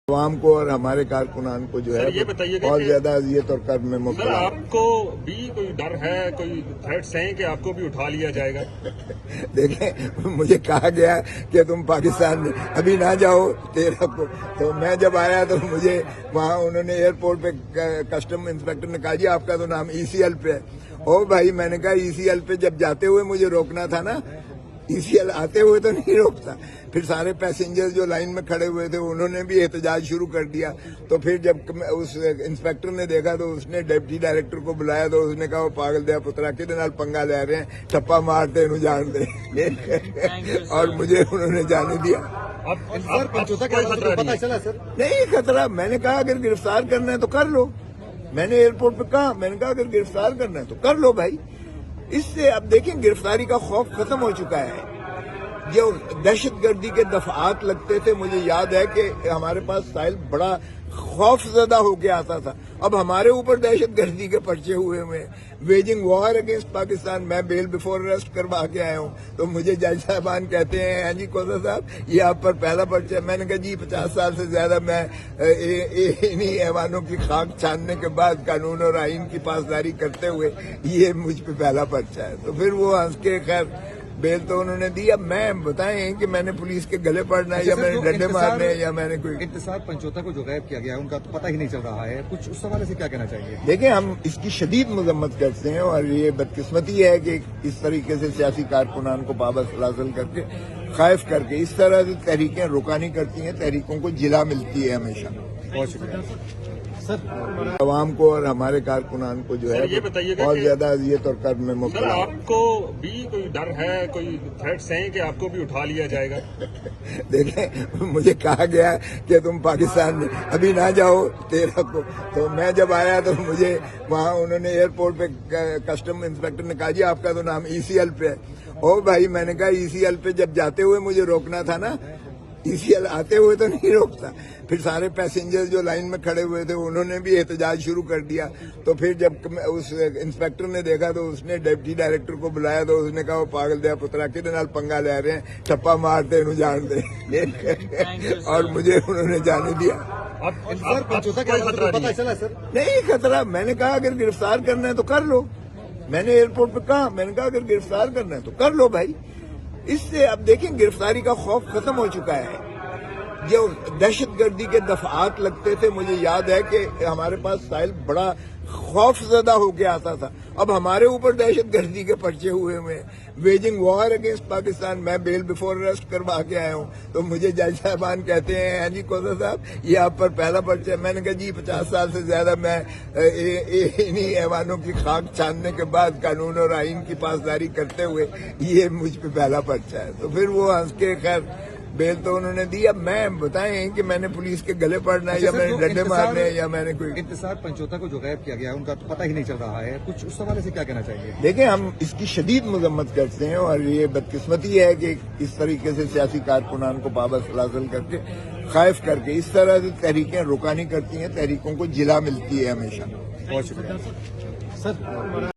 عوام کو اور ہمارے کارکنان کو جو ہے یہ بتائیے بہت زیادہ اذیت اور کرب میں مبتلا آپ کو بھی کوئی ڈر ہے، کوئی تھریٹس ہیں کہ آپ کو بھی اٹھا لیا جائے گا؟ دیکھیں مجھے کہا گیا کہ تم پاکستان میں ابھی نہ جاؤ 13 کو، تو میں جب آیا تو مجھے وہاں انہوں نے ایئرپورٹ پہ کسٹم انسپیکٹر نے کہا جی آپ کا تو نام ECL پہ ہے۔ او بھائی میں نے کہا ECL پہ جب جاتے ہوئے مجھے روکنا تھا نا، ECL آتے ہوئے تو نہیں روکتا۔ پھر سارے پیسنجر جو لائن میں کھڑے ہوئے تھے انہوں نے بھی احتجاج شروع کر دیا، تو پھر جب اس انسپیکٹر نے دیکھا تو اس نے ڈپٹی ڈائریکٹر کو بلایا تو اس نے کہا وہ پاگل دیا پترا کے نال پنگا لے رہے ہیں، ٹپا مارتے انہوں جان دے اور مجھے انہوں نے جانے دیا۔ نہیں خطرہ، میں نے کہا اگر گرفتار کرنا ہے تو کر لو، میں نے ایئرپورٹ پہ کہا، میں نے کہا اگر گرفتار کرنا ہے تو کر لو بھائی۔ اس سے اب دیکھیں گرفتاری کا خوف ختم ہو چکا ہے۔ جو دہشت گردی کے دفعات لگتے تھے، مجھے یاد ہے کہ ہمارے پاس ساحل بڑا خوف زدہ ہو کے آتا تھا، اب ہمارے اوپر دہشت گردی کے پرچے ہوئے ہوئے ویجنگ وار اگینسٹ پاکستان۔ میں بیل بیفور ارسٹ کروا کے آیا ہوں تو مجھے جج صاحبان کہتے ہیں ہاں جی کوزا صاحب یہ آپ پر پہلا پرچہ ہے۔ میں نے کہا جی 50 سال سے زیادہ میں انہی ایوانوں کی خاک چھاننے کے بعد قانون اور آئین کی پاسداری کرتے ہوئے یہ مجھ پہ پہلا پرچہ ہے۔ تو پھر وہ ہنس کے خیر بیل تو انہوں نے دی۔ اب میں بتائیں کہ میں نے پولیس کے گلے پڑنا ہے یا میں نے ڈنڈے مارنے ہیں یا میں نے کوئی انتصار پنچوتا کو جو غائب کیا گیا ہے ان کا تو پتہ ہی نہیں چل رہا ہے، کچھ اس حوالے سے کیا کہنا چاہیے؟ دیکھیں ہم اس کی شدید مذمت کرتے ہیں اور یہ بدقسمتی ہے کہ اس طریقے سے سیاسی کارکنان کو پابند سلاسل کر کے خائف کر کے اس طرح سے تحریکیں رکانی کرتی ہیں، تحریکوں کو جلا ملتی ہے ہمیشہ۔ بہت شکریہ عوام کو اور ہمارے کارکنان کو جو ہے یہ بتائیے بہت زیادہ اذیت اور کرب میں مبتلا آپ کو بھی کوئی ڈر ہے، کوئی تھریٹس ہیں کہ آپ کو بھی اٹھا لیا جائے گا؟ دیکھیں مجھے کہا گیا کہ تم پاکستان میں ابھی نہ جاؤ 13 کو، تو میں جب آیا تو مجھے وہاں انہوں نے ایئرپورٹ پہ کسٹم انسپیکٹر نے کہا جی آپ کا تو نام ECL پہ ہے۔ او بھائی میں نے کہا ECL پہ جب جاتے ہوئے مجھے روکنا تھا نا، ECL آتے ہوئے تو نہیں روکتا۔ پھر سارے پیسنجر جو لائن میں کھڑے ہوئے تھے انہوں نے بھی احتجاج شروع کر دیا، تو پھر جب اس انسپیکٹر نے دیکھا تو اس نے ڈپٹی ڈائریکٹر کو بلایا تو اس نے کہا وہ پاگل دیا پترا کے نال پنگا لے رہے ہیں، ٹپا مارتے انہوں جان دے اور مجھے انہوں نے جانے دیا۔ نہیں خطرہ، میں نے کہا اگر گرفتار کرنا ہے تو کر لو، میں نے ایئرپورٹ پہ کہا، میں نے کہا اگر گرفتار کرنا ہے تو کر لو بھائی۔ اس سے اب دیکھیں گرفتاری کا خوف ختم ہو چکا ہے۔ جو دہشت گردی کے دفعات لگتے تھے، مجھے یاد ہے کہ ہمارے پاس ساحل بڑا خوف زدہ ہو کے آتا تھا، اب ہمارے اوپر دہشت گردی کے پرچے ہوئے ہوئے ویجنگ وار اگینسٹ پاکستان۔ میں بیل بیفور ارسٹ کروا کے آیا ہوں تو مجھے جج صاحبان کہتے ہیں ہاں جی کوزا صاحب یہ آپ پر پہلا پرچہ ہے۔ میں نے کہا جی 50 سال سے زیادہ میں انہی ایوانوں کی خاک چھاننے کے بعد قانون اور آئین کی پاسداری کرتے ہوئے یہ مجھ پہ پہلا پرچہ ہے۔ تو پھر وہ ہنس کے خیر بیل تو انہوں نے دی۔ اب میں بتائیں کہ میں نے پولیس کے گلے پڑنا ہے یا میں نے ڈنڈے مارنے ہیں یا میں نے کوئی انتصار پنچوتا کو جو غائب کیا گیا ہے ان کا تو پتہ ہی نہیں چل رہا ہے، کچھ اس حوالے سے کیا کہنا چاہیے؟ دیکھیں ہم اس کی شدید مذمت کرتے ہیں اور یہ بدقسمتی ہے کہ اس طریقے سے سیاسی کارکنان کو پابند سلاسل کر کے خائف کر کے اس طرح سے تحریکیں رکانی کرتی ہیں، تحریکوں کو جلا ملتی ہے ہمیشہ۔ بہت شکریہ